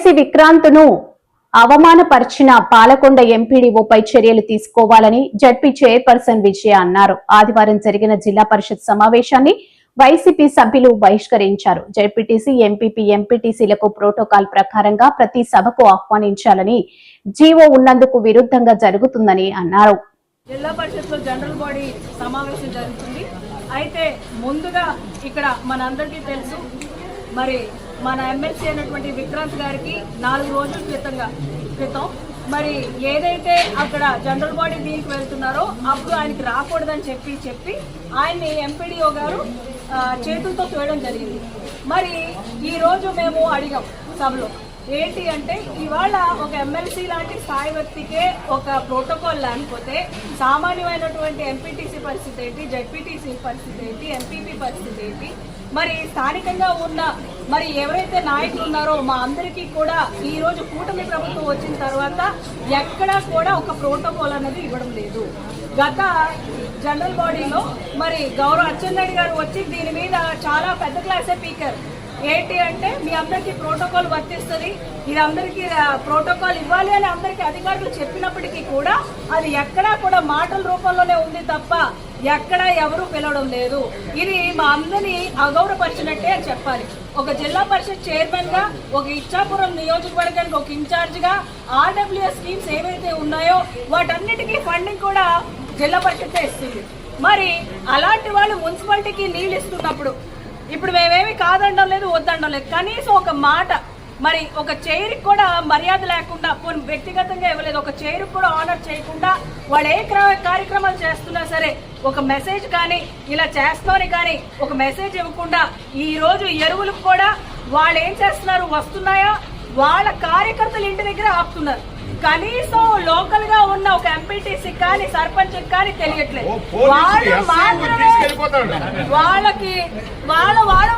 MLC విక్రాంత్ను అవమానపరిచిన Palakonda ఎంపీడీఓపై చర్యలు తీసుకోవాలని ZP chairperson విజయ అన్నారు. ఆదివారం జరిగిన జిల్లా పరిషత్ సమావేశాన్ని వైసీపీ సభ్యులు బహిష్కరించారు. జడ్పీటీసీ, ఎంపీపీ, ఎంపీటీసీలకు ప్రోటోకాల్ ప్రకారంగా ప్రతి సభకు ఆహ్వానించాలని జీవో ఉన్నందుకు విరుద్ధంగా జరుగుతుందని అన్నారు. జిల్లా పరిషత్ లో జనరల్ బాడీ సమావేశం జరుగుతుంది. అయితే ముందుగా ఇక్కడ మనందరికీ తెలుసు, మరి మన ఎమ్మెల్సీ అయినటువంటి విక్రాంత్ గారికి 4 రోజుల క్రితం మరి ఏదైతే అక్కడ జనరల్ బాడీ దీనికి వెళ్తున్నారో అప్పుడు ఆయనకి రాకూడదని చెప్పి ఆయన్ని ఎంపీడీఓ గారు చేతులతో చూడడం జరిగింది. మరి ఈ రోజు మేము అడిగాం సభలో ఏంటి అంటే, ఇవాళ ఒక ఎమ్మెల్సీ లాంటి స్థాయి వ్యక్తికే ఒక ప్రోటోకాల్ లేకపోతే సామాన్యమైనటువంటి ఎంపీటీసీ పరిస్థితి ఏంటి, జడ్పీటీసీ పరిస్థితి ఏంటి, ఎంపీపీ పరిస్థితి ఏంటి, మరి స్థానికంగా ఉన్న మరి ఎవరైతే నాయకులు ఉన్నారో మా అందరికీ కూడా ఈ రోజు కూటమి ప్రభుత్వం వచ్చిన తర్వాత ఎక్కడా కూడా ఒక ప్రోటోకాల్ అనేది ఇవ్వడం లేదు. గత జనరల్ బాడీలో మరి గౌరవ అచ్చెన్నాయుడు గారు వచ్చి దీని మీద చాలా పెద్ద క్లాసే పీకారు. ఏంటి అంటే, మీ అందరికీ ప్రోటోకాల్ వర్తిస్తుంది, ఇది అందరికీ ప్రోటోకాల్ ఇవ్వాలి అని అందరికీ అధికారులు చెప్పినప్పటికీ కూడా అది ఎక్కడా కూడా మాటల రూపంలోనే ఉంది తప్ప ఎక్కడా ఎవరూ పిలవడం లేదు. ఇది మా అందరినీ అగౌరవపరిచినట్టే అని చెప్పాలి. ఒక జిల్లా పరిషత్ చైర్మన్ గా, ఒక ఇచ్చాపురం నియోజకవర్గానికి ఒక ఇన్ఛార్జ్ గా ఆర్డబ్ల్యూఎస్ స్కీమ్స్ ఏవైతే ఉన్నాయో వాటన్నిటికీ ఫండింగ్ కూడా జిల్లా పరిషత్ ఇస్తుంది. మరి అలాంటి వాళ్ళు మున్సిపాలిటీకి నీళ్ళు ఇస్తున్నప్పుడు ఇప్పుడు మేమేమి కాదనడం లేదు, వద్దనడం లేదు, కనీసం ఒక మాట, మరి ఒక చైర్కి కూడా మర్యాద లేకుండా, వ్యక్తిగతంగా ఇవ్వలేదు, ఒక చైర్కి కూడా ఆనర్ చేయకుండా వాళ్ళు ఏ కార్యక్రమాలు చేస్తున్నా సరే ఒక మెసేజ్ కానీ ఇలా చేస్తామని కానీ ఒక మెసేజ్ ఇవ్వకుండా ఈ రోజు ఎరువులకు కూడా వాళ్ళు ఏం చేస్తున్నారు, వస్తున్నాయా వాళ్ళ కార్యకర్తలు ఇంటి దగ్గర ఆపుతున్నారు. కనీసం లోకల్ గా ఉన్న ఒక ఎంపీటీసీ కానీ సర్పంచ్ కానీ తెలియట్లేదు. వాళ్ళు మాత్రమే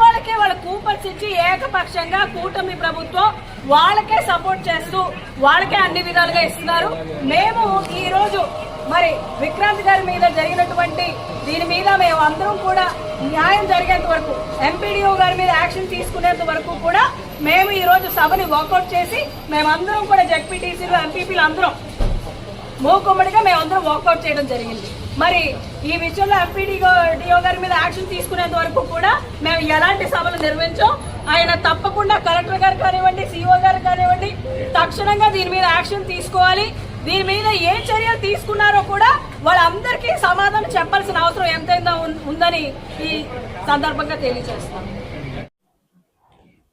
వాళ్ళకే వాళ్ళ కూపన్స్ ఇచ్చి ఏకపక్షంగా కూటమి ప్రభుత్వం వాళ్ళకే సపోర్ట్ చేస్తూ వాళ్ళకే అన్ని విధాలుగా ఇస్తున్నారు. మేము ఈ రోజు మరి విక్రాంత్ గారి మీద జరిగినటువంటి దీని మీద మేము అందరం కూడా న్యాయం జరిగేంత వరకు, ఎంపీడీఓ గారి మీద యాక్షన్ తీసుకునేంత వరకు కూడా మేము ఈ రోజు సభని వాకౌట్ చేసి మేమందరం కూడా జడ్పీటీసీలు, ఎంపీపీలు అందరం మూకుమ్మడిగా మేమందరం వాకౌట్ చేయడం జరిగింది. మరి ఈ విషయంలో ఎంపీడీఓ గారి మీద యాక్షన్ తీసుకునేంత వరకు కూడా మేము ఎలాంటి సభలు నిర్వహించాం. ఆయన తప్పకుండా కలెక్టర్ గారు కానివ్వండి, సిఓ గారు కానివ్వండి, తక్షణంగా దీని మీద యాక్షన్ తీసుకోవాలి. దీని మీద ఏ చర్యలు తీసుకున్నారో కూడా వాళ్ళందరికీ సమాధానం చెప్పాల్సిన అవసరం ఎంతైనా ఉందని ఈ సందర్భంగా తెలియజేస్తాం.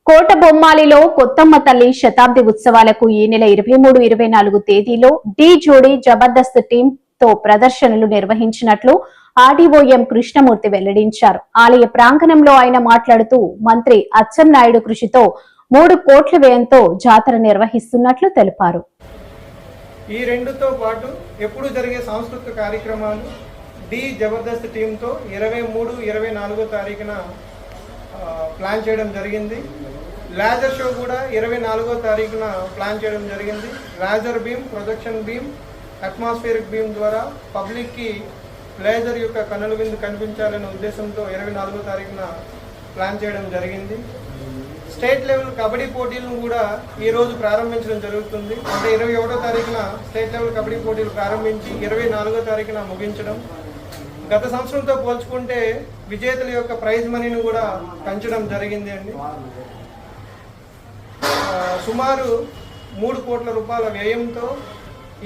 కోటబొమ్మాలిలో కొత్తమ్మ తల్లి శతాబ్ది ఉత్సవాలకు ఈ నెల 23, 24 తేదీలో డి జోడీ జబర్దస్త్ టీం తో ప్రదర్శనలు నిర్వహించినట్లు ఆర్డీఓ ఎం కృష్ణమూర్తి వెల్లడించారు. ఆలయ ప్రాంగణంలో ఆయన మాట్లాడుతూ మంత్రి అచ్చెన్నాయుడు కృషితో 3 కోట్ల వ్యయంతో జాతర నిర్వహిస్తున్నట్లు తెలిపారు. ఈ రెండుతో పాటు ఎప్పుడు జరిగే సాంస్కృతిక కార్యక్రమాలు డి జబర్దస్త్ టీంతో 23, 24 తారీఖున ప్లాన్ చేయడం జరిగింది. లేజర్ షో కూడా 24వ తారీఖున ప్లాన్ చేయడం జరిగింది. Laser beam, projection beam, atmospheric beam ద్వారా పబ్లిక్కి లేజర్ యొక్క కనుల విందు కనిపించాలనే ఉద్దేశంతో 24వ తారీఖున ప్లాన్ చేయడం జరిగింది. స్టేట్ లెవెల్ కబడ్డీ పోటీలను కూడా ఈ రోజు ప్రారంభించడం జరుగుతుంది. అంటే 21వ తారీఖున స్టేట్ లెవెల్ కబడ్డీ పోటీలు ప్రారంభించి 24వ తారీఖున ముగించడం. గత సంవత్సరంతో పోల్చుకుంటే విజేతల యొక్క ప్రైజ్ మనీని కూడా పెంచడం జరిగింది అండి. సుమారు 3 కోట్ల రూపాయల వ్యయంతో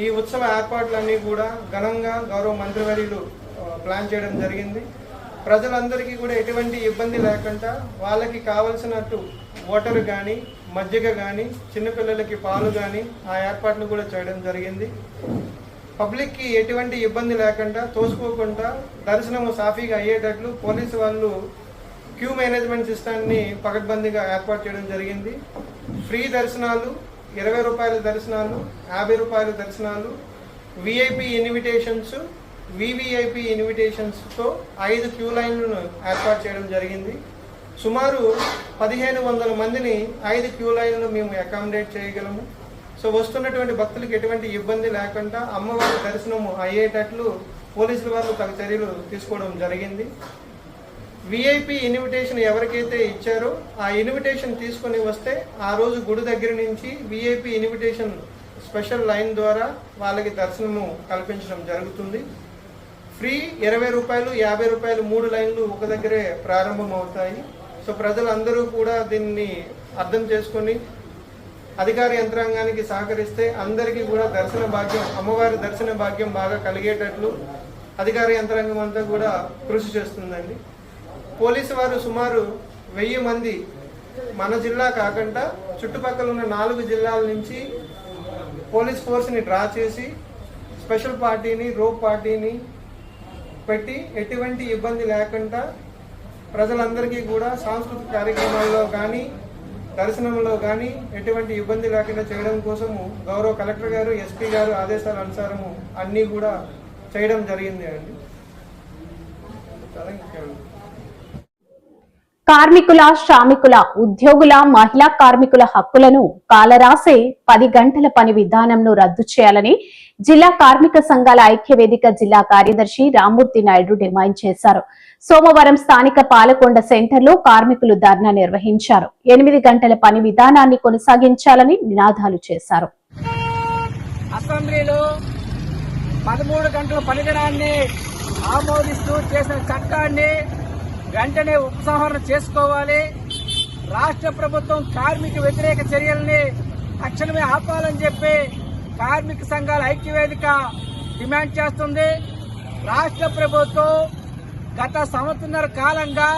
ఈ ఉత్సవ ఏర్పాట్లన్నీ కూడా ఘనంగా గౌరవ మంత్రివర్యులు ప్లాన్ చేయడం జరిగింది. ప్రజలందరికీ కూడా ఎటువంటి ఇబ్బంది లేకుండా వాళ్ళకి కావలసినట్టు వాటర్ కానీ, మజ్జిగ కానీ, చిన్నపిల్లలకి పాలు కానీ ఆ ఏర్పాట్లు కూడా చేయడం జరిగింది. పబ్లిక్కి ఎటువంటి ఇబ్బంది లేకుండా, తోసుకోకుండా దర్శనం సాఫీగా అయ్యేటట్లు పోలీసు వాళ్ళు క్యూ మేనేజ్మెంట్ సిస్టాన్ని పకడ్బందీగా ఏర్పాటు చేయడం జరిగింది. ఫ్రీ దర్శనాలు, 20 రూపాయల దర్శనాలు, 50 రూపాయల దర్శనాలు, విఐపి ఇన్విటేషన్స్, వివిఐపి ఇన్విటేషన్స్తో 5 క్యూ లైన్లను ఏర్పాటు చేయడం జరిగింది. సుమారు 1500 మందిని 5 క్యూ లైన్లను మేము అకామిడేట్ చేయగలము. సో వస్తున్నటువంటి భక్తులకు ఎటువంటి ఇబ్బంది లేకుండా అమ్మవారి దర్శనము అయ్యేటట్లు పోలీసుల వారు తగు చర్యలు తీసుకోవడం జరిగింది. విఐపి ఇన్విటేషన్ ఎవరికైతే ఇచ్చారో ఆ ఇన్విటేషన్ తీసుకొని వస్తే ఆ రోజు గుడి దగ్గర నుంచి విఐపి ఇన్విటేషన్ స్పెషల్ లైన్ ద్వారా వాళ్ళకి దర్శనము కల్పించడం జరుగుతుంది. ఫ్రీ 20 రూపాయలు, 50 రూపాయలు 3 లైన్లు ఒక దగ్గరే ప్రారంభం అవుతాయి. సో ప్రజలందరూ కూడా దీన్ని అర్థం చేసుకొని అధికార యంత్రాంగానికి సహకరిస్తే అందరికీ కూడా దర్శన భాగ్యం, అమ్మవారి దర్శన భాగ్యం బాగా కలిగేటట్లు అధికార యంత్రాంగం అంతా కూడా కృషి చేస్తుందండి. పోలీసు వారు సుమారు 1000 మంది మన జిల్లా కాకుండా చుట్టుపక్కల ఉన్న 4 జిల్లాల నుంచి పోలీస్ ఫోర్స్ని డ్రా చేసి స్పెషల్ పార్టీని, రోప్ పార్టీని పెట్టి ఎటువంటి ఇబ్బంది లేకుండా ప్రజలందరికీ కూడా సాంస్కృతిక కార్యక్రమాల్లో కానీ దర్శనంలో కానీ ఎటువంటి ఇబ్బంది లేకుండా చేయడం కోసము గౌరవ కలెక్టర్ గారు, ఎస్పీ గారు ఆదేశాల అనుసారము అన్నీ కూడా చేయడం జరిగింది అండి. కార్మికుల, శ్రామికుల, ఉద్యోగుల, మహిళా కార్మికుల హక్కులను కాలరాసే 10 గంటల పని విధానంను రద్దు చేయాలని జిల్లా కార్మిక సంఘాల ఐక్యవేదిక జిల్లా కార్యదర్శి రామ్మూర్తి నాయుడు డిమాండ్ చేశారు. సోమవారం స్థానిక పాలకొండ సెంటర్లో కార్మికులు ధర్నా నిర్వహించారు. 8 గంటల పని విధానాన్ని కొనసాగించాలని నినాదాలు చేశారు. అసెంబ్లీలో 13 గంటల పనిదినాన్ని ఆమోదిస్తూ చేసిన చట్టాన్ని వెంటనే ఉపసంహరణ చేసుకోవాలి. రాష్ట్ర ప్రభుత్వం కార్మిక వ్యతిరేక చర్యల్ని తక్షణమే ఆపాలని చెప్పి కార్మిక సంఘాల ఐక్యవేదిక డిమాండ్ చేస్తుంది. రాష్ట్ర ప్రభుత్వం గత సంవత్సరాల కాలంగా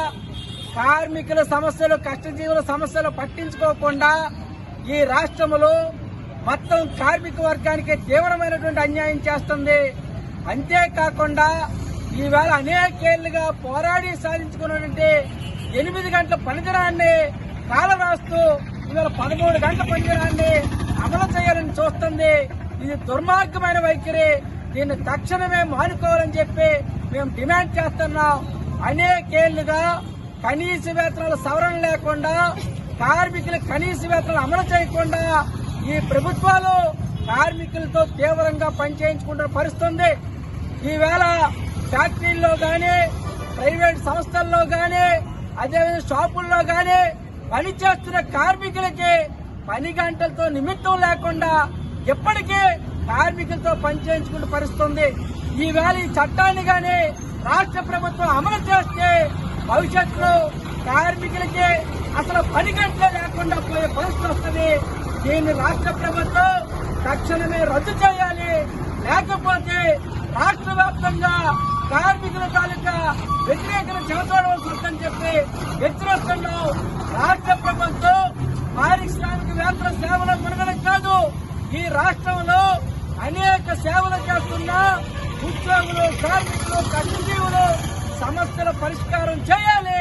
కార్మికుల సమస్యలు, కష్టజీవుల సమస్యలు పట్టించుకోకుండా ఈ రాష్ట్రంలో మొత్తం కార్మిక వర్గానికి తీవ్రమైనటువంటి అన్యాయం చేస్తుంది. అంతేకాకుండా ఈవేళ అనేకేళ్లుగా పోరాడి సాధించుకున్నటువంటి 8 గంటల పనిదినాన్ని కాలరాస్తూ ఇవాళ 13 గంటల పనిదినాన్ని అమలు చేయాలని చూస్తుంది. ఇది దుర్మార్గమైన వైఖరి. దీన్ని తక్షణమే మానుకోవాలని చెప్పి మేము డిమాండ్ చేస్తున్నాం. అనేకేళ్లుగా కనీస వేతనాల సవరణ లేకుండా, కార్మికుల కనీస వేతనాలు అమలు చేయకుండా ఈ ప్రభుత్వాలు కార్మికులతో తీవ్రంగా పనిచేయించుకుంటున్న పరిస్థితుంది. ఈవేళ ఫ్యాక్టరీల్లో గానీ, ప్రైవేట్ సంస్థల్లో గానీ, అదేవిధంగా షాపుల్లో గానీ పనిచేస్తున్న కార్మికులకి 10 గంటలతో నిమిత్తం లేకుండా ఎప్పటికీ కార్మికులతో పనిచేయించుకుంటూ పరిస్థితుంది. ఈవేళ ఈ చట్టాన్ని గానీ రాష్ట్ర ప్రభుత్వం అమలు చేస్తే భవిష్యత్తులో కార్మికులకి అసలు 10 గంటలే లేకుండా పోయే పరిస్థితి వస్తుంది. దీన్ని రాష్ట్ర ప్రభుత్వం తక్షణమే రద్దు చేయాలి. లేకపోతే రాష్ట్ర వ్యాప్తంగా కార్మికుల తాలూకా వ్యతిరేకత చేపట్టవలసి వస్తుందని చెప్పి హెచ్చరిస్తున్నాం. రాష్ట్ర ప్రభుత్వం పారిశ్రామికవేత్తల సేవల మనుగడ కాదు, ఈ రాష్ట్రంలో అనేక సేవలు చేస్తున్న ఉద్యోగులు, కార్మికులు, కష్టజీవులు సమస్యల పరిష్కారం చేయాలి.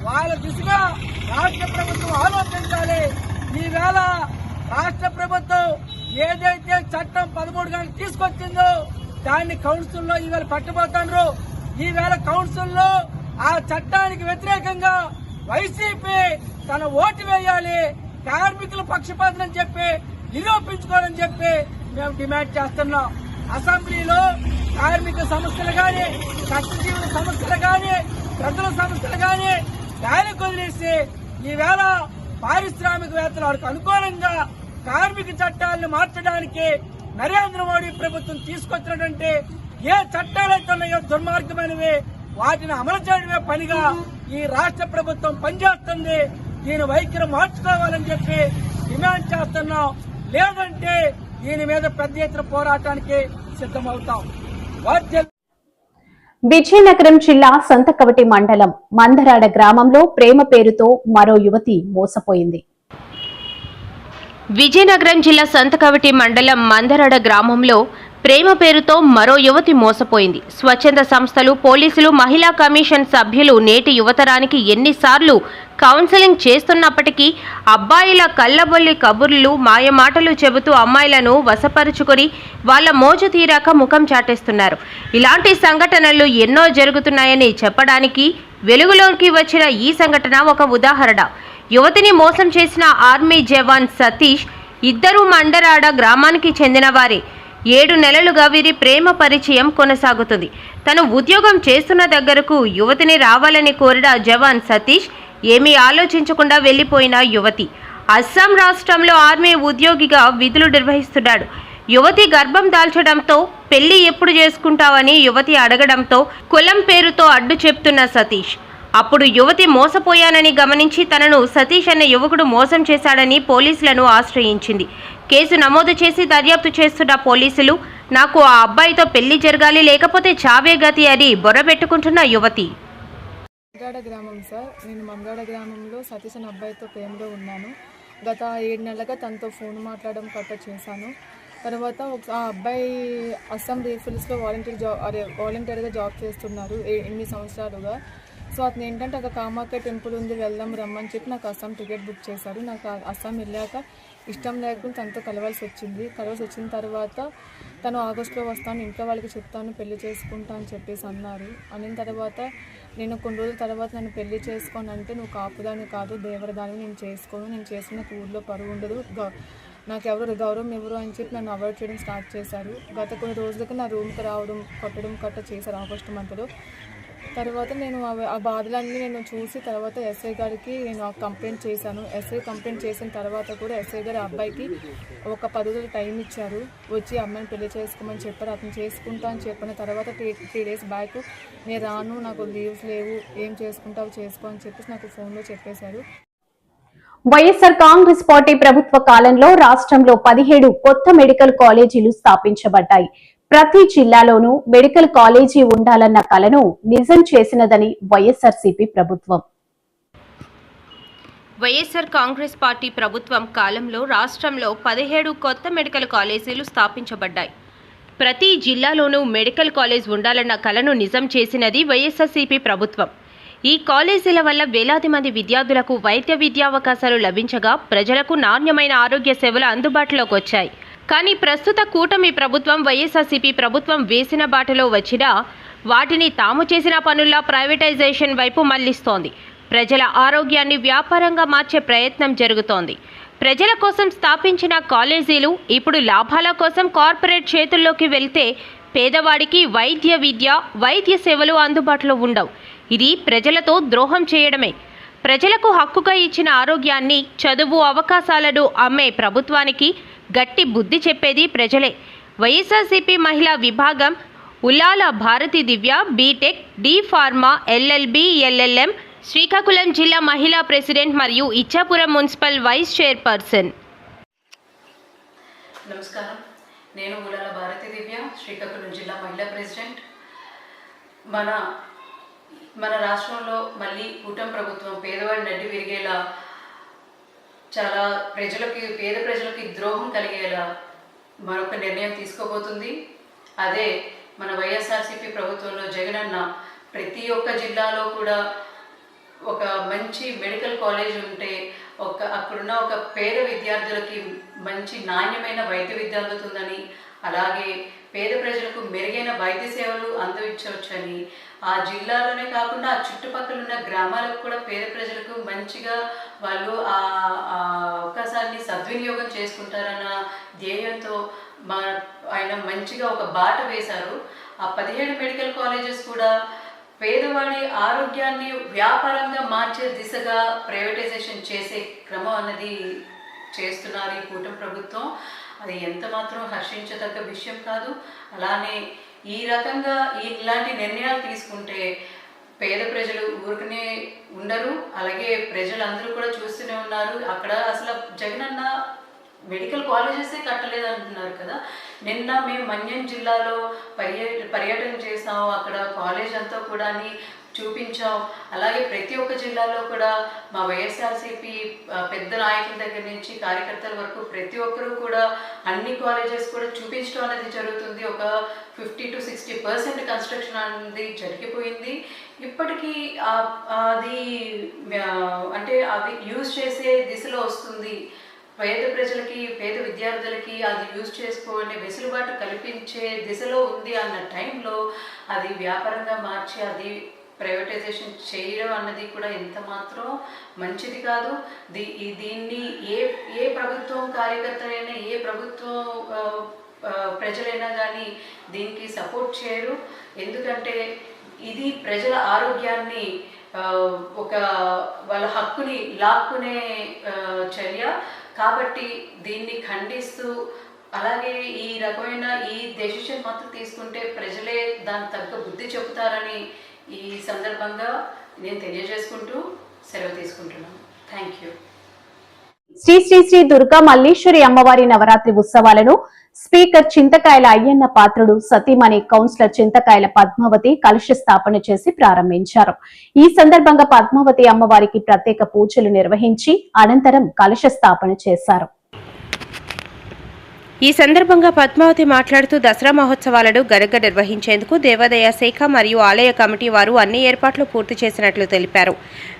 వాళ్ళ దిశగా రాష్ట్ర ప్రభుత్వం ఆలోచించాలి. ఈవేళ రాష్ట్ర ప్రభుత్వం ఏదైతే చట్టం 13 గంటలు తీసుకొచ్చిందో దాన్ని కౌన్సిల్లో ఈవేళ పట్టబోతున్నారు. ఈవేళ కౌన్సిల్లో ఆ చట్టానికి వ్యతిరేకంగా వైసీపీ తన ఓటు వేయాలి, కార్మికుల పక్షపాతని చెప్పి నిరూపించుకోవాలని చెప్పి మేము డిమాండ్ చేస్తున్నాం. అసెంబ్లీలో కార్మిక సమస్యలు గాని, కష్టజీవుల సమస్యలు గాని, ప్రజల సమస్యలు గాని దానికి వదిలేసి ఈవేళ పారిశ్రామికవేత్తల వారికి అనుకూలంగా కార్మిక చట్టాలను మార్చడానికి నరేంద్ర మోడీ ప్రభుత్వం తీసుకొచ్చినటువంటి ఏ చట్టాలైతే ఉన్నాయో దుర్మార్గమైనవి వాటిని అమలు చేయడమే పనిగా ఈ రాష్ట్ర ప్రభుత్వం పనిచేస్తుంది. దీని వైఖరి మార్చుకోవాలని చెప్పి డిమాండ్ చేస్తున్నాం. లేదంటే దీని మీద పెద్ద ఎత్తున పోరాటానికి సిద్దమవుతాం. విజయనగరం జిల్లా సంతకవటి మండలం మందరాడ గ్రామంలో ప్రేమ పేరుతో మరో యువతి మోసపోయింది. విజయనగరం జిల్లా సంతకవటి మండలం మందరాడ గ్రామంలో ప్రేమ పేరుతో మరో యువతి మోసపోయింది. స్వచ్ఛంద సంస్థలు, పోలీసులు, మహిళా కమిషన్ సభ్యులు నేటి యువతరానికి ఎన్నిసార్లు కౌన్సిలింగ్ చేస్తున్నప్పటికీ అబ్బాయిల కళ్ళబొల్లి కబుర్లు, మాయమాటలు చెబుతూ అమ్మాయిలను వశపరుచుకొని వాళ్ళ మోజు తీరాక ముఖం చాటేస్తున్నారు. ఇలాంటి సంఘటనలు ఎన్నో జరుగుతున్నాయని చెప్పడానికి వెలుగులోకి వచ్చిన ఈ సంఘటన ఒక ఉదాహరణ. యువతిని మోసం చేసిన ఆర్మీ జవాన్ సతీష్, ఇద్దరు మండరాడ గ్రామానికి చెందిన వారే. 7 నెలలుగా వీరి ప్రేమ పరిచయం కొనసాగుతుంది. తను ఉద్యోగం చేస్తున్న దగ్గరకు యువతిని రావాలని కోరిన జవాన్ సతీష్ ఏమీ ఆలోచించకుండా వెళ్లిపోయిన యువతి. అస్సాం రాష్ట్రంలో ఆర్మీ ఉద్యోగిగా విధులు నిర్వహిస్తున్నాడు. యువతి గర్భం దాల్చడంతో పెళ్లి ఎప్పుడు చేసుకుంటావని యువతి అడగడంతో కులం పేరుతో అడ్డు చెప్తున్న సతీష్. అప్పుడు యువతి మోసపోయానని గమనించి తనను సతీష్ అనే యువకుడు మోసం చేశాడని పోలీసులను ఆశ్రయించింది. కేసు నమోదు చేసి దర్యాప్తు చేస్తున్న పోలీసులు నాకు ఆ అబ్బాయితో పెళ్లి జరగాలి లేకపోతే చావే గతి అని బొర్రబెట్టుకుంటున్న యువతి. మంగాడ గ్రామం సార్, నేను మంగాడ గ్రామంలో సతీష్ అనే అబ్బాయితో ప్రేమలో ఉన్నాను. గత 7 నెలలుగా తనతో ఫోన్ మాట్లాడడం కట్ట చేశాను. తర్వాత ఆ అబ్బాయి అస్సాం రైఫిల్స్లో వాలంటీర్గా జాబ్ చేస్తున్నారు 8 సంవత్సరాలుగా. సో అతను ఏంటంటే అక్కడ కామాఖ్య టెంపుల్ ఉంది, వెళ్దాం రమ్మని చెప్పి నాకు అస్సాం టికెట్ బుక్ చేశారు. నాకు అస్సాం వెళ్ళాక ఇష్టం లేకుండా తనతో కలవాల్సి వచ్చిన తర్వాత తను ఆగస్టులో వస్తాను, ఇంట్లో వాళ్ళకి చెప్తాను, పెళ్లి చేసుకుంటా అని చెప్పేసి అన్నారు. అనిన తర్వాత నేను కొన్ని రోజుల తర్వాత నన్ను పెళ్లి చేసుకోను అంటే నువ్వు కాపుదాన్ని కాదు దేవరదాన్ని, నేను చేసుకోను, నేను చేసుకున్న ఊళ్ళో పరువు ఉండదు, నాకు ఎవరు గౌరవం ఇవ్వరు అని చెప్పి నన్ను అవాయిడ్ చేయడం స్టార్ట్ చేశారు. గత కొన్ని రోజులకి నా రూమ్కి రావడం కొట్టడం చేశారు ఆగస్టు మంత్లో. తర్వాత నేను ఆ బాధలన్నీ నేను చూసి తర్వాత ఎస్ఐ గారికి నేను కంప్లైంట్ చేశాను. ఎస్ఐ కంప్లైంట్ చేసిన తర్వాత కూడా ఎస్ఐ గారు అబ్బాయికి ఒక 10 రోజులు టైం ఇచ్చారు, వచ్చి అమ్మాయిని పెళ్లి చేసుకోమని చెప్పారు. అతను చేసుకుంటా అని చెప్పిన తర్వాత 3 డేస్ బ్యాక్ నేను రాను, నాకు లీవ్స్ లేవు, ఏం చేసుకుంటావు చేసుకో అని చెప్పేసి నాకు ఫోన్లో చెప్పేశారు. వైఎస్ఆర్ కాంగ్రెస్ పార్టీ ప్రభుత్వ కాలంలో రాష్ట్రంలో 17 కొత్త మెడికల్ కాలేజీలు స్థాపించబడ్డాయి. ప్రతి జిల్లాలోనూ మెడికల్ కాలేజీ ఉండాలన్న కలను నిజం చేసినదని వైఎస్ఆర్సీపీ ప్రభుత్వం. వైఎస్ఆర్ కాంగ్రెస్ పార్టీ ప్రభుత్వం కాలంలో రాష్ట్రంలో 17 కొత్త మెడికల్ కాలేజీలు స్థాపించబడ్డాయి. ప్రతి జిల్లాలోనూ మెడికల్ కాలేజ్ ఉండాలన్న కలను నిజం చేసినది వైఎస్ఆర్సీపీ ప్రభుత్వం. ఈ కాలేజీల వల్ల వేలాది మంది విద్యార్థులకు వైద్య విద్యావకాశాలు లభించగా ప్రజలకు నాణ్యమైన ఆరోగ్య సేవలు అందుబాటులోకి వచ్చాయి. కానీ ప్రస్తుత కూటమి ప్రభుత్వం వైఎస్ఆర్సీపీ ప్రభుత్వం వేసిన బాటలో వచ్చినా వాటిని తాము చేసిన పనుల్లో ప్రైవేటైజేషన్ వైపు మళ్లిస్తోంది. ప్రజల ఆరోగ్యాన్ని వ్యాపారంగా మార్చే ప్రయత్నం జరుగుతోంది. ప్రజల కోసం స్థాపించిన కాలేజీలు ఇప్పుడు లాభాల కోసం కార్పొరేట్ చేతుల్లోకి వెళ్తే పేదవాడికి వైద్య విద్య వైద్య సేవలు అందుబాటులో ఉండవు. ఇది ప్రజలతో ద్రోహం చేయడమే. ప్రజలకు హక్కుగా ఇచ్చిన ఆరోగ్యాన్ని చదువు అవకాశాలను అమ్మే ప్రభుత్వానికి గట్టి బుద్ధి చెప్పేది ప్రజలే. వైఎస్ఆర్సీపీ మహిళా విభాగం Ullala Bharati Divya BTech, D pharma, LLB, LLM, Srikakulam జిల్లా మహిళా ప్రెసిడెంట్ మరియు ఇచ్చాపురం మున్సిపల్ వైస్ చైర్పర్సన్. నమస్కారం, నేను ఉల్లాల భారతి దివ్య, శ్రీకాకుళం జిల్లా మహిళా ప్రెసిడెంట్. మన రాష్ట్రంలో మళ్ళీ కూటమి ప్రభుత్వం పేదవాడి నడ్డి విరిగేలా, చాలా పేద ప్రజలకి ద్రోహం కలిగేలా మరొక నిర్ణయం తీసుకోబోతుంది. అదే మన వైఎస్ఆర్సీపీ ప్రభుత్వంలో జగనన్న ప్రతి ఒక్క జిల్లాలో కూడా ఒక మంచి మెడికల్ కాలేజ్ ఉంటే అక్కడున్న ఒక పేద విద్యార్థులకి మంచి నాణ్యమైన వైద్య విద్య అందుతుందని, అలాగే పేద ప్రజలకు మెరుగైన వైద్య సేవలు అందించవచ్చని, ఆ జిల్లాలోనే కాకుండా ఆ చుట్టుపక్కల ఉన్న గ్రామాలకు కూడా పేద ప్రజలకు మంచిగా వాళ్ళు ఆ అవకాశాన్ని సద్వినియోగం చేసుకుంటారన్న ధ్యేయంతో ఆయన మంచిగా ఒక బాట వేశారు. ఆ 17 మెడికల్ కాలేజెస్ కూడా పేదవాడి ఆరోగ్యాన్ని వ్యాపారంగా మార్చే దిశగా ప్రైవేటైజేషన్ చేసే క్రమం అన్నది చేస్తున్నారు ఈ కూటమి ప్రభుత్వం. అది ఎంత మాత్రం హర్షించదగ్గ విషయం కాదు. అలానే ఈ రకంగా ఇలాంటి నిర్ణయాలు తీసుకుంటే పేద ప్రజలు ఊరుకునే ఉండరు. అలాగే ప్రజలందరూ కూడా చూస్తూనే ఉన్నారు. అక్కడ అసలు జగనన్న మెడికల్ కాలేజెసే కట్టలేదు అంటున్నారు కదా. నిన్న మేము మన్యం జిల్లాలో పర్యటన చేసాము. అక్కడ కాలేజ్ అంతా కూడా చూపించాం. అలాగే ప్రతి ఒక్క జిల్లాలో కూడా మా వైఎస్ఆర్సీపీ పెద్ద నాయకుల దగ్గర నుంచి కార్యకర్తల వరకు ప్రతి ఒక్కరూ కూడా అన్ని కాలేజెస్ కూడా చూపించడం అనేది జరుగుతుంది. ఒక 50 to 60% కన్స్ట్రక్షన్ అనేది జరిగిపోయింది. ఇప్పటికీ అది అంటే అవి యూజ్ చేసే దిశలో వస్తుంది. పేద ప్రజలకి పేద విద్యార్థులకి అది యూజ్ చేసుకోవాలని వెసులుబాటు కల్పించే దిశలో ఉంది అన్న టైంలో అది వ్యాపారంగా మార్చి అది ప్రైవేటైజేషన్ చేయడం అన్నది కూడా ఎంత మాత్రం మంచిది కాదు. దీన్ని ఏ ప్రభుత్వం కార్యకర్త అయినా ఏ ప్రభుత్వం ప్రజలైనా కానీ దీనికి సపోర్ట్ చేయరు. ఎందుకంటే ఇది ప్రజల ఆరోగ్యాన్ని ఒక వాళ్ళ హక్కుని లాక్కునే చర్య. కాబట్టి దీన్ని ఖండిస్తూ, అలాగే ఈ రకమైన ఈ డెసిషన్ మాత్రం తీసుకుంటే ప్రజలే దాని తగ్గ బుద్ధి చెబుతారని ఈ సందర్భంగా నేను తెలియజేసుకుంటూ సెలవు తీసుకుంటున్నాను. Thank you. శ్రీ శ్రీ శ్రీ దుర్గా మల్లీశ్వరి అమ్మవారి నవరాత్రి ఉత్సవాలను స్పీకర్ చింతకాయల అయ్యన్న పాత్రుడు సతీమణి కౌన్సిలర్ చింతకాయల పద్మావతి కలశ స్థాపన చేసి ప్రారంభించారు. ఈ సందర్భంగా పద్మావతి అమ్మవారికి ప్రత్యేక పూజలు నిర్వహించి అనంతరం కలశ స్థాపన చేశారు. ఈ సందర్భంగా పద్మావతి మాట్లాడుతూ దసరా మహోత్సవాలను ఘనంగా నిర్వహించేందుకు దేవాదాయ శాఖ మరియు ఆలయ కమిటీ వారు అన్ని ఏర్పాట్లు పూర్తి చేసినట్లు తెలిపారు.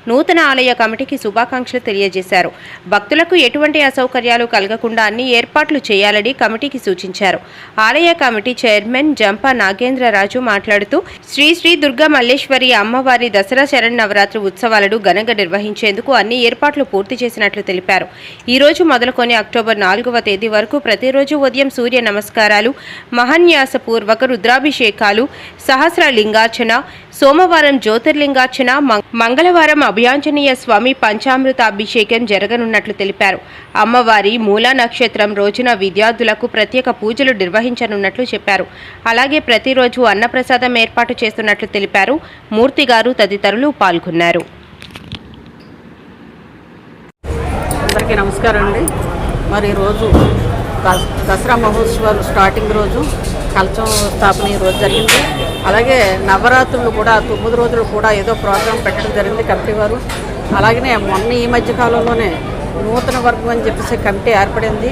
నూతన ఆలయ కమిటీకి శుభాకాంక్షలు తెలియజేశారు. భక్తులకు ఎటువంటి అసౌకర్యాలు కలగకుండా అన్ని ఏర్పాట్లు చేయాలని కమిటీకి సూచించారు. ఆలయ కమిటీ చైర్మన్ జంప నాగేంద్రరాజు మాట్లాడుతూ శ్రీ శ్రీ దుర్గా మల్లేశ్వరి అమ్మవారి దసరా శరన్నవరాత్రి ఉత్సవాలను ఘనంగా నిర్వహించేందుకు అన్ని ఏర్పాట్లు పూర్తి చేసినట్లు తెలిపారు. ఈ రోజు మొదలుకొని అక్టోబర్ 4వ తేదీ వరకు ప్రతిరోజు ఉదయం సూర్య నమస్కారాలు, మహాన్యాసపూర్వక రుద్రాభిషేకాలు, సహస్ర లింగార్చన, సోమవారం జ్యోతిర్లింగార్చన, మంగళవారం అభయాంజనేయ స్వామి పంచామృత అభిషేకం జరగనున్నట్లు తెలిపారు. అమ్మవారి మూలా నక్షత్రం రోజున విద్యార్థులకు ప్రత్యేక పూజలు నిర్వహించనున్నట్లు చెప్పారు. అలాగే ప్రతిరోజు అన్నప్రసాదం ఏర్పాటు చేస్తున్నట్లు తెలిపారు. మూర్తి గారు తదితరులు పాల్గొన్నారు. అందరికీ నమస్కారం అండి. మరి ఈరోజు దసరా మహోత్సవాలు స్టార్టింగ్ రోజు కలశం స్థాపన ఈరోజు జరిగింది. అలాగే నవరాత్రులు కూడా 9 రోజులు కూడా ఏదో ప్రోగ్రాం పెట్టడం జరిగింది కమిటీ వారు. అలాగనే మొన్న ఈ మధ్యకాలంలోనే నూతన వర్గం అని చెప్పేసి కమిటీ ఏర్పడింది.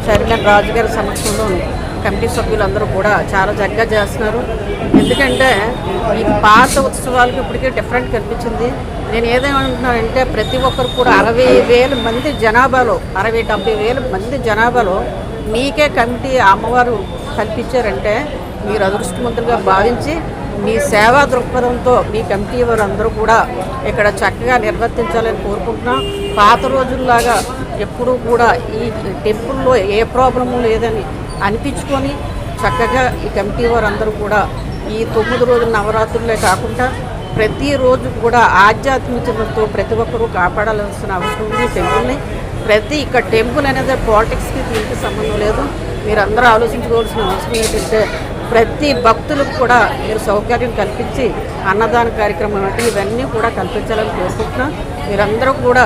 చైర్మన్ రాజు గారి సమక్షంలో కమిటీ సభ్యులందరూ కూడా చాలా చక్కగా చేస్తున్నారు. ఎందుకంటే ఈ పాత ఉత్సవాలకు ఇప్పటికీ డిఫరెంట్ కనిపించింది. నేను ఏదేమంటున్నానంటే ప్రతి ఒక్కరు కూడా 60,000 మంది జనాభాలో 60-70,000 మంది జనాభాలో మీకే కమిటీ అమ్మవారు కల్పించారంటే మీరు అదృష్టవంతులుగా భావించి మీ సేవా దృక్పథంతో మీ కమిటీ వారు అందరూ కూడా ఇక్కడ చక్కగా నిర్వర్తించాలని కోరుకుంటున్నాం. పాత రోజుల్లాగా ఎప్పుడూ కూడా ఈ టెంపుల్లో ఏ ప్రాబ్లము లేదని అనిపించుకొని చక్కగా ఈ కమిటీ వారు అందరూ కూడా ఈ 9 రోజుల నవరాత్రులే కాకుండా ప్రతిరోజు కూడా ఆధ్యాత్మికతతో ప్రతి ఒక్కరూ కాపాడాల్సిన అవసరం ఉంది టెంపుల్ని. ఇక్కడ టెంపుల్ అనేది పాలిటిక్స్కి దీనికి సంబంధం లేదు. మీరందరూ ఆలోచించుకోవాల్సిన అవసరం ఏంటంటే ప్రతి భక్తులకు కూడా మీరు సౌకర్యం కల్పించి అన్నదాన కార్యక్రమం అంటే ఇవన్నీ కూడా కల్పించాలని కోరుకుంటున్నాం. మీరందరూ కూడా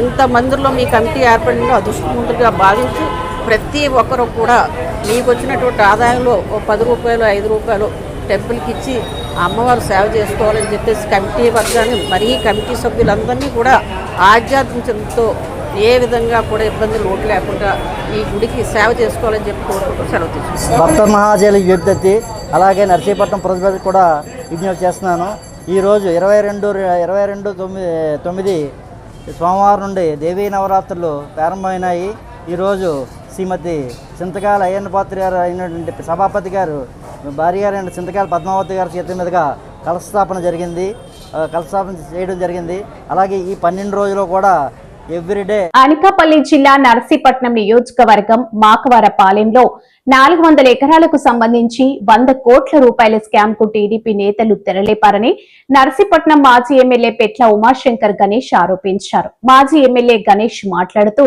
ఇంతమందిలో మీ కమిటీ ఏర్పడిన అదృష్టవంతులుగా భావించి ప్రతి ఒక్కరు కూడా మీకు వచ్చినటువంటి ఆదాయంలో ఓ 10 రూపాయలు 5 రూపాయలు టెంపుల్కి ఇచ్చి అమ్మవారు సేవ చేసుకోవాలని చెప్పేసి కమిటీ వర్గాన్ని మరీ కమిటీ సభ్యులందరినీ కూడా ఆధ్యాత్మికతతో ఏ విధంగా కూడా ఇబ్బందులు లోటు లేకుండా ఈ గుడికి సేవ చేసుకోవాలని చెప్పి కోరుకుంటూ సెలవు తీసుకుంటాను. భక్త మహాజలి విజ్ఞప్తి అలాగే నర్సీపట్నం ప్రజలకు కూడా విజ్ఞప్తి చేస్తున్నాను. ఈరోజు 22/9 సోమవారం నుండి దేవీ నవరాత్రులు ప్రారంభమైనాయి. ఈరోజు శ్రీమతి చింతకాయల అయ్యన్న పాత్ర గారు అయినటువంటి సభాపతి గారు భార్య గారు చింతకాయల పద్మావతి గారి చేతుల మీదుగా కలశస్థాపన చేయడం జరిగింది. అలాగే ఈ 12 రోజులు కూడా ఎవ్రీడే అనకాపల్లి జిల్లా నర్సీపట్నం నియోజకవర్గం మాకవరపాలెంలో 400 ఎకరాలకు సంబంధించి 100 కోట్ల రూపాయల స్కామ్ కు టీడీపీ నేతలు తెరలేపారని నర్సీపట్నం మాజీ ఎమ్మెల్యే పెట్ల ఉమాశంకర్ గణేష్ ఆరోపించారు. మాజీ ఎమ్మెల్యే గణేష్ మాట్లాడుతూ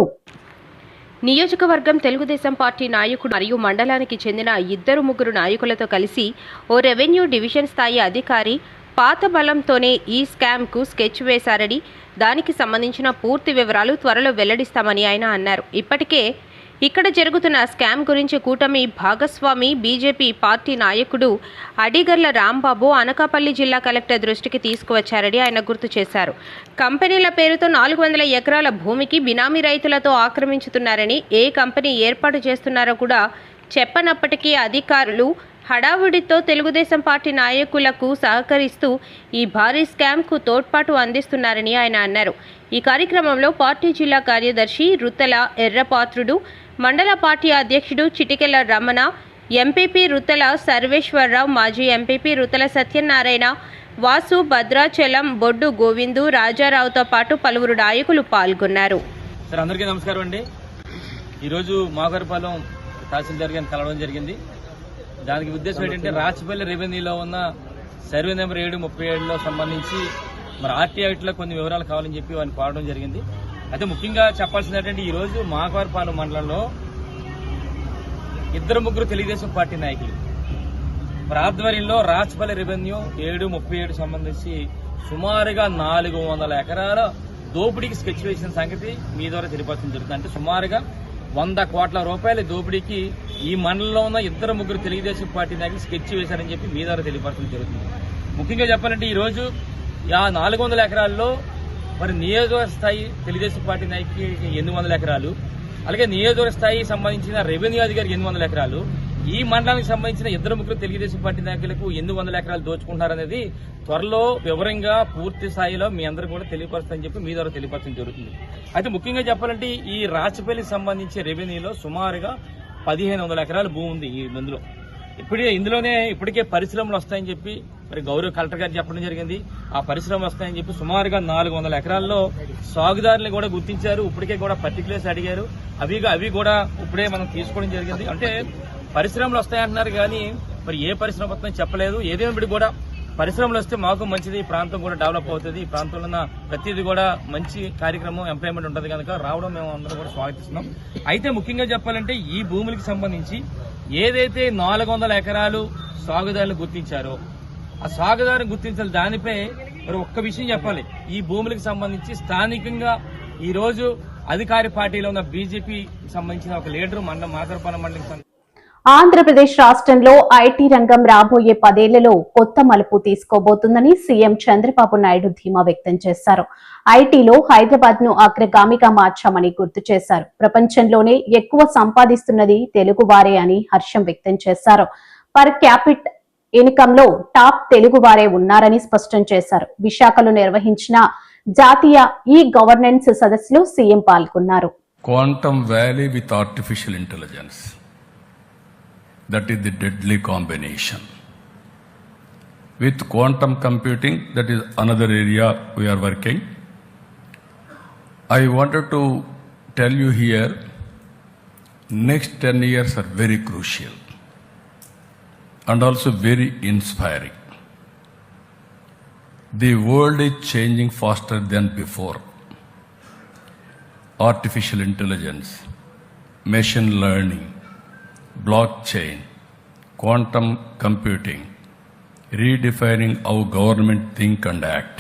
నియోజకవర్గం తెలుగుదేశం పార్టీ నాయకుడు మరియు మండలానికి చెందిన 2-3 నాయకులతో కలిసి ఓ రెవెన్యూ డివిజన్ స్థాయి అధికారి పాత బలంతోనే ఈ స్కామ్కు స్కెచ్ వేశారని, దానికి సంబంధించిన పూర్తి వివరాలు త్వరలో వెల్లడిస్తామని ఆయన అన్నారు. ఇప్పటికే ఇక్కడ జరుగుతున్న స్కామ్ గురించి కూటమి భాగస్వామి బీజేపీ పార్టీ నాయకుడు అడిగర్ల రాంబాబు అనకాపల్లి జిల్లా కలెక్టర్ దృష్టికి తీసుకువచ్చారని ఆయన గుర్తు చేశారు. కంపెనీల పేరుతో 400 ఎకరాల భూమికి బినామీ రైతులతో ఆక్రమించుతున్నారని, ఏ కంపెనీ ఏర్పాటు చేస్తున్నారో కూడా చెప్పనప్పటికీ అధికారులు హడావుడితో తెలుగుదేశం పార్టీ నాయకులకు సహకరిస్తూ ఈ భారీ స్కామ్కు తోడ్పాటు అందిస్తున్నారని ఆయన అన్నారు. ఈ కార్యక్రమంలో పార్టీ జిల్లా కార్యదర్శి రుత్తల ఎర్రపాత్రుడు, మండల పార్టీ అధ్యక్షుడు చిటికెల రమణ, ఎంపీపీ రుత్తల సర్వేశ్వరరావు, మాజీ ఎంపీపీ రుత్తల సత్యనారాయణ, వాసు, భద్రాచలం, బొడ్డు గోవిందు, రాజారావుతో పాటు పలువురు నాయకులు పాల్గొన్నారు. అందరికీ నమస్కారం అండి. ఈరోజు మాగరపాలెం తహసీల్దార్ గారిని కలవడం జరిగింది. దానికి ఉద్దేశం ఏంటంటే రాచపల్లి రెవెన్యూలో ఉన్న సర్వే నెంబర్ 737లో సంబంధించి మరి ఆర్టీఐలో కొన్ని వివరాలు కావాలని చెప్పి వారిని కోరడం జరిగింది. అయితే ముఖ్యంగా చెప్పాల్సింది ఏంటంటే ఈరోజు మాకవరపాలెం మండలంలో 2-3 తెలుగుదేశం పార్టీ నాయకులు మరి ఆధ్వర్యంలో రాచపల్లి రెవెన్యూ 737 సంబంధించి సుమారుగా 400 ఎకరాల దోపిడీకి స్కెచ్ వేసిన సంగతి మీ ద్వారా తెలియపరచడం జరుగుతుంది. అంటే సుమారుగా 100 కోట్ల రూపాయల దోపిడీకి ఈ మండలంలో ఉన్న 2-3 తెలుగుదేశం పార్టీ నాయకులు స్కెచ్ వేశారని చెప్పి మీ ద్వారా తెలియపరచడం జరుగుతుంది. ముఖ్యంగా చెప్పాలంటే ఈరోజు ఆ 400 ఎకరాల్లో మరి నియోజకవర్గ స్థాయి తెలుగుదేశం పార్టీ నాయకుకి 800 ఎకరాలు, అలాగే నియోజకవర్గ స్థాయి సంబంధించిన రెవెన్యూ అధికారికి 800 ఎకరాలు, ఈ మండలానికి సంబంధించిన 2-3 తెలుగుదేశం పార్టీ నాయకులకు 800 ఎకరాలు దోచుకుంటున్నారనేది త్వరలో వివరంగా పూర్తి స్థాయిలో మీ అందరూ కూడా తెలియపరుస్తారని చెప్పి మీ ద్వారా తెలియపరచడం జరుగుతుంది. అయితే ముఖ్యంగా చెప్పాలంటే ఈ రాచపల్లికి సంబంధించి రెవెన్యూలో సుమారుగా 1500 ఎకరాల భూమి ఉంది. ఈ మందులో ఇందులోనే ఇప్పటికే పరిశ్రమలు వస్తాయని చెప్పి మరి గౌరవ కలెక్టర్ గారు చెప్పడం జరిగింది. ఆ పరిశ్రమలు వస్తాయని చెప్పి సుమారుగా 400 ఎకరాల్లో సాగుదారులను కూడా గుర్తించారు. ఇప్పటికే కూడా పర్టికులర్స్ అడిగారు. అవి కూడా ఇప్పుడే మనం తీసుకోవడం జరిగింది. అంటే పరిశ్రమలు వస్తాయంటున్నారు కానీ మరి ఏ పరిశ్రమ వస్తుందని చెప్పలేదు. ఏదేమిటి కూడా పరిశ్రమలు వస్తే మాకు మంచిది, ఈ ప్రాంతం కూడా డెవలప్ అవుతుంది, ఈ ప్రాంతంలో ఉన్న ప్రతిదీ కూడా మంచి కార్యక్రమం ఎంప్లాయ్మెంట్ ఉంటుంది కనుక రావడం మేము అందరం కూడా స్వాగతిస్తున్నాం. అయితే ముఖ్యంగా చెప్పాలంటే ఈ భూములకు సంబంధించి ఏదైతే 400 ఎకరాలు సాగుదారులు గుర్తించారో ఆ సాగుదారుని గుర్తించాలి. దానిపై మరి ఒక్క విషయం చెప్పాలి. ఈ భూములకు సంబంధించి స్థానికంగా ఈ రోజు అధికార పార్టీలో ఉన్న బీజేపీ సంబంధించిన ఒక లీడరు మాకవరపాలెం మండలికి ఆంధ్రప్రదేశ్ రాష్ట్రంలో ఐటీ రంగం రాబోయే 10 ఏళ్లలో కొత్త మలుపు తీసుకోబోతుందని సీఎం చంద్రబాబు నాయుడు ధీమా వ్యక్తం చేశారు. ఐటీలో హైదరాబాద్ ను అగ్రగామిగా మార్చామని గుర్తు చేశారు. ప్రపంచంలోనే ఎక్కువ సంపాదిస్తున్నది తెలుగు వారే అని హర్షం వ్యక్తం చేశారు. పర్ క్యాపిట్ ఇన్కమ్ లో టాప్ తెలుగు వారే ఉన్నారని స్పష్టం చేశారు. విశాఖలో నిర్వహించిన జాతీయ ఈ గవర్నెన్స్ సదస్సులో సీఎం పాల్గొన్నారు. Quantum valley with artificial intelligence. That is the deadly combination. With quantum computing, that is another area we are working. I wanted to tell you here, next 10 years are very crucial and also very inspiring. The world is changing faster than before. Artificial intelligence, machine learning, blockchain, quantum computing, redefining how government think and act.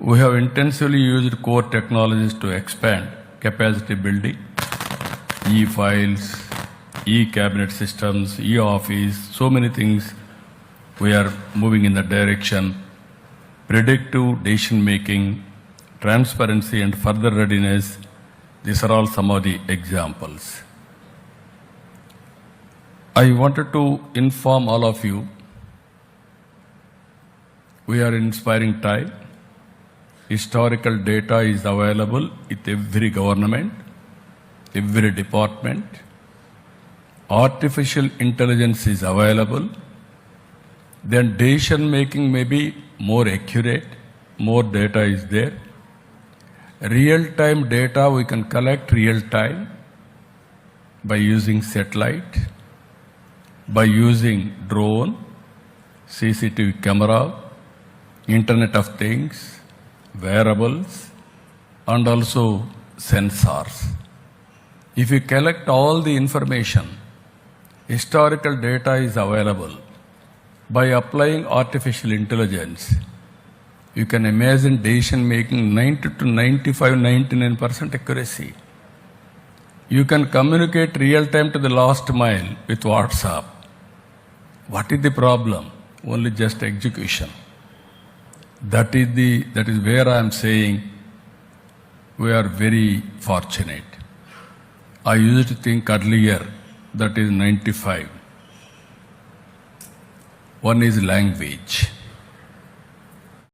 We have intensively used core technologies to expand capacity building, e-files, e-cabinet systems, e-office, so many things. We are moving in that direction. Predictive decision making, transparency and further readiness, these are all some of the examples. I wanted to inform all of you, we are in inspiring time. Historical data is available with every government, every department. Artificial intelligence is available. Then decision making may be more accurate, more data is there. Real-time data we can collect real-time by using satellite, by using drone, CCTV camera, Internet of Things, wearables, and also sensors. If you collect all the information, historical data is available. By applying artificial intelligence, you can imagine decision making 90 to 95, 99% accuracy. You can communicate real time to the last mile with WhatsApp. What is the problem? Only just execution. That is where I am saying we are very fortunate. I used to think earlier that is 95. One is language.